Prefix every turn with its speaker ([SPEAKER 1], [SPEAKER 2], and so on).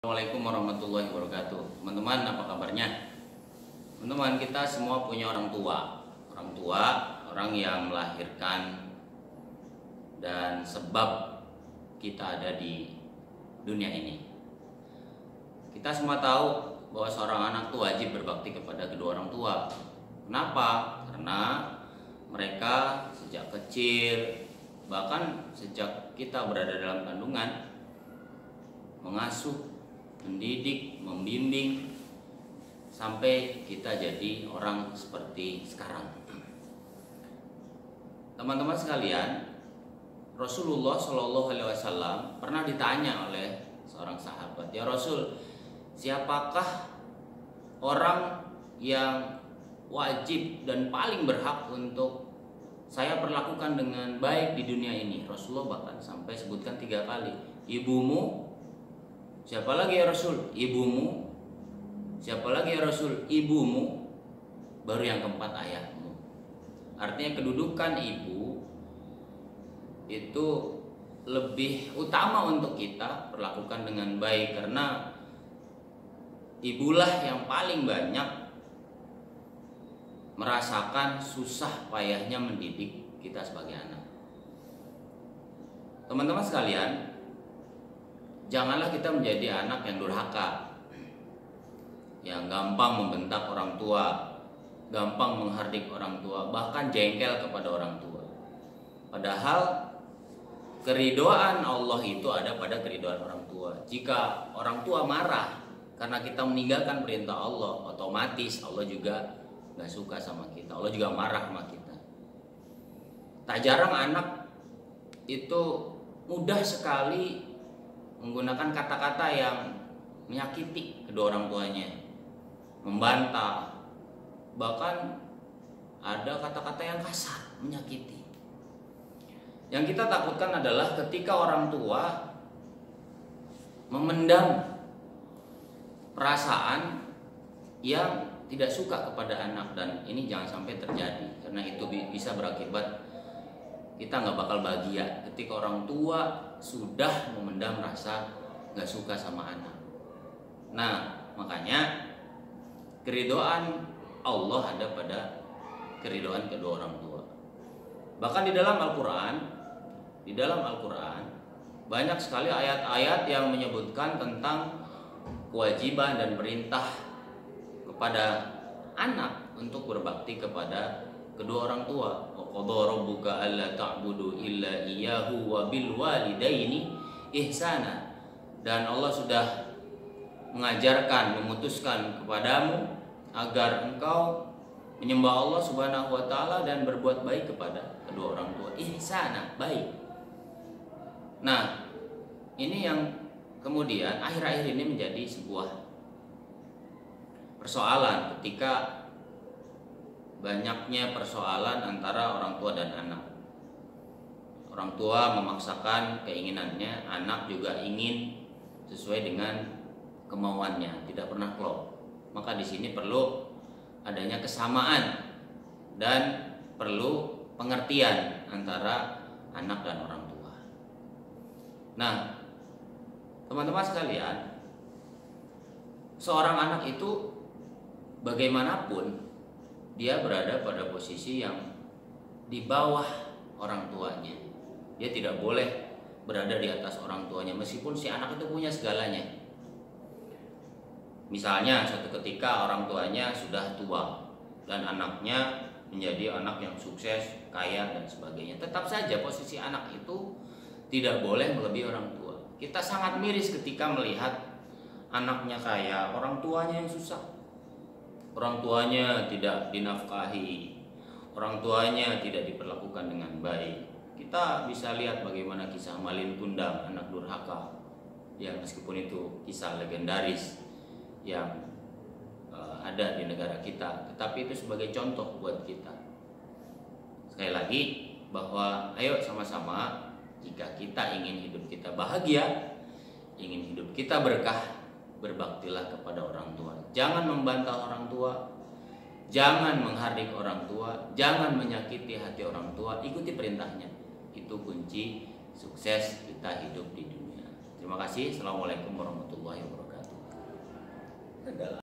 [SPEAKER 1] Assalamualaikum warahmatullahi wabarakatuh. Teman-teman, apa kabarnya? Teman-teman, kita semua punya orang tua. Orang tua, orang yang melahirkan dan sebab kita ada di dunia ini. Kita semua tahu bahwa seorang anak itu wajib berbakti kepada kedua orang tua. Kenapa? Karena mereka sejak kecil, bahkan sejak kita berada dalam kandungan, mengasuh, mendidik, membimbing sampai kita jadi orang seperti sekarang. Teman-teman sekalian, Rasulullah Shallallahu Alaihi Wasallam pernah ditanya oleh seorang sahabat, "Ya Rasul, siapakah orang yang wajib dan paling berhak untuk saya perlakukan dengan baik di dunia ini?" Rasulullah bahkan sampai sebutkan 3 kali. Ibumu. Siapa lagi ya Rasul? Ibumu. Siapa lagi ya Rasul? Ibumu. Baru yang keempat ayahmu. Artinya kedudukan ibu itu lebih utama untuk kita perlakukan dengan baik, karena ibulah yang paling banyak merasakan susah payahnya mendidik kita sebagai anak. Teman-teman sekalian, janganlah kita menjadi anak yang durhaka, yang gampang membentak orang tua, gampang menghardik orang tua, bahkan jengkel kepada orang tua. Padahal keridhaan Allah itu ada pada keridhaan orang tua. Jika orang tua marah karena kita meninggalkan perintah Allah, otomatis Allah juga gak suka sama kita, Allah juga marah sama kita. Tak jarang anak itu mudah sekali menggunakan kata-kata yang menyakiti kedua orang tuanya, membantah, bahkan ada kata-kata yang kasar, menyakiti. Yang kita takutkan adalah ketika orang tua memendam perasaan yang tidak suka kepada anak, dan ini jangan sampai terjadi, karena itu bisa berakibat kita nggak bakal bahagia ketika orang tua sudah memendam rasa nggak suka sama anak. Nah, makanya keridhaan Allah ada pada keridhaan kedua orang tua. Bahkan di dalam Al-Quran banyak sekali ayat-ayat yang menyebutkan tentang kewajiban dan perintah kepada anak untuk berbakti kepada kedua orang tua. Wa qadha rabbuka alla ta'budu illa iyyahu wa bil walidaini ihsana. Dan Allah sudah mengajarkan, memutuskan kepadamu agar engkau menyembah Allah Subhanahu wa taala dan berbuat baik kepada kedua orang tua. Ihsana, baik. Nah, ini yang kemudian akhir-akhir ini menjadi sebuah persoalan ketika banyaknya persoalan antara orang tua dan anak. Orang tua memaksakan keinginannya, anak juga ingin sesuai dengan kemauannya, tidak pernah klop. Maka di sini perlu adanya kesamaan dan perlu pengertian antara anak dan orang tua. Nah, teman-teman sekalian, seorang anak itu bagaimanapun dia berada pada posisi yang di bawah orang tuanya. Dia tidak boleh berada di atas orang tuanya meskipun si anak itu punya segalanya. Misalnya suatu ketika orang tuanya sudah tua dan anaknya menjadi anak yang sukses, kaya dan sebagainya. Tetap saja posisi anak itu tidak boleh melebihi orang tua. Kita sangat miris ketika melihat anaknya kaya, orang tuanya yang susah. Orang tuanya tidak dinafkahi, orang tuanya tidak diperlakukan dengan baik. Kita bisa lihat bagaimana kisah Malin Kundang, anak durhaka, yang meskipun itu kisah legendaris yang ada di negara kita, tetapi itu sebagai contoh buat kita. Sekali lagi, bahwa ayo sama-sama, jika kita ingin hidup kita bahagia, ingin hidup kita berkah, berbaktilah kepada orang tua. Jangan membantah orang tua, jangan menghardik orang tua, jangan menyakiti hati orang tua. Ikuti perintahnya. Itu kunci sukses kita hidup di dunia. Terima kasih. Assalamualaikum warahmatullahi wabarakatuh. kendala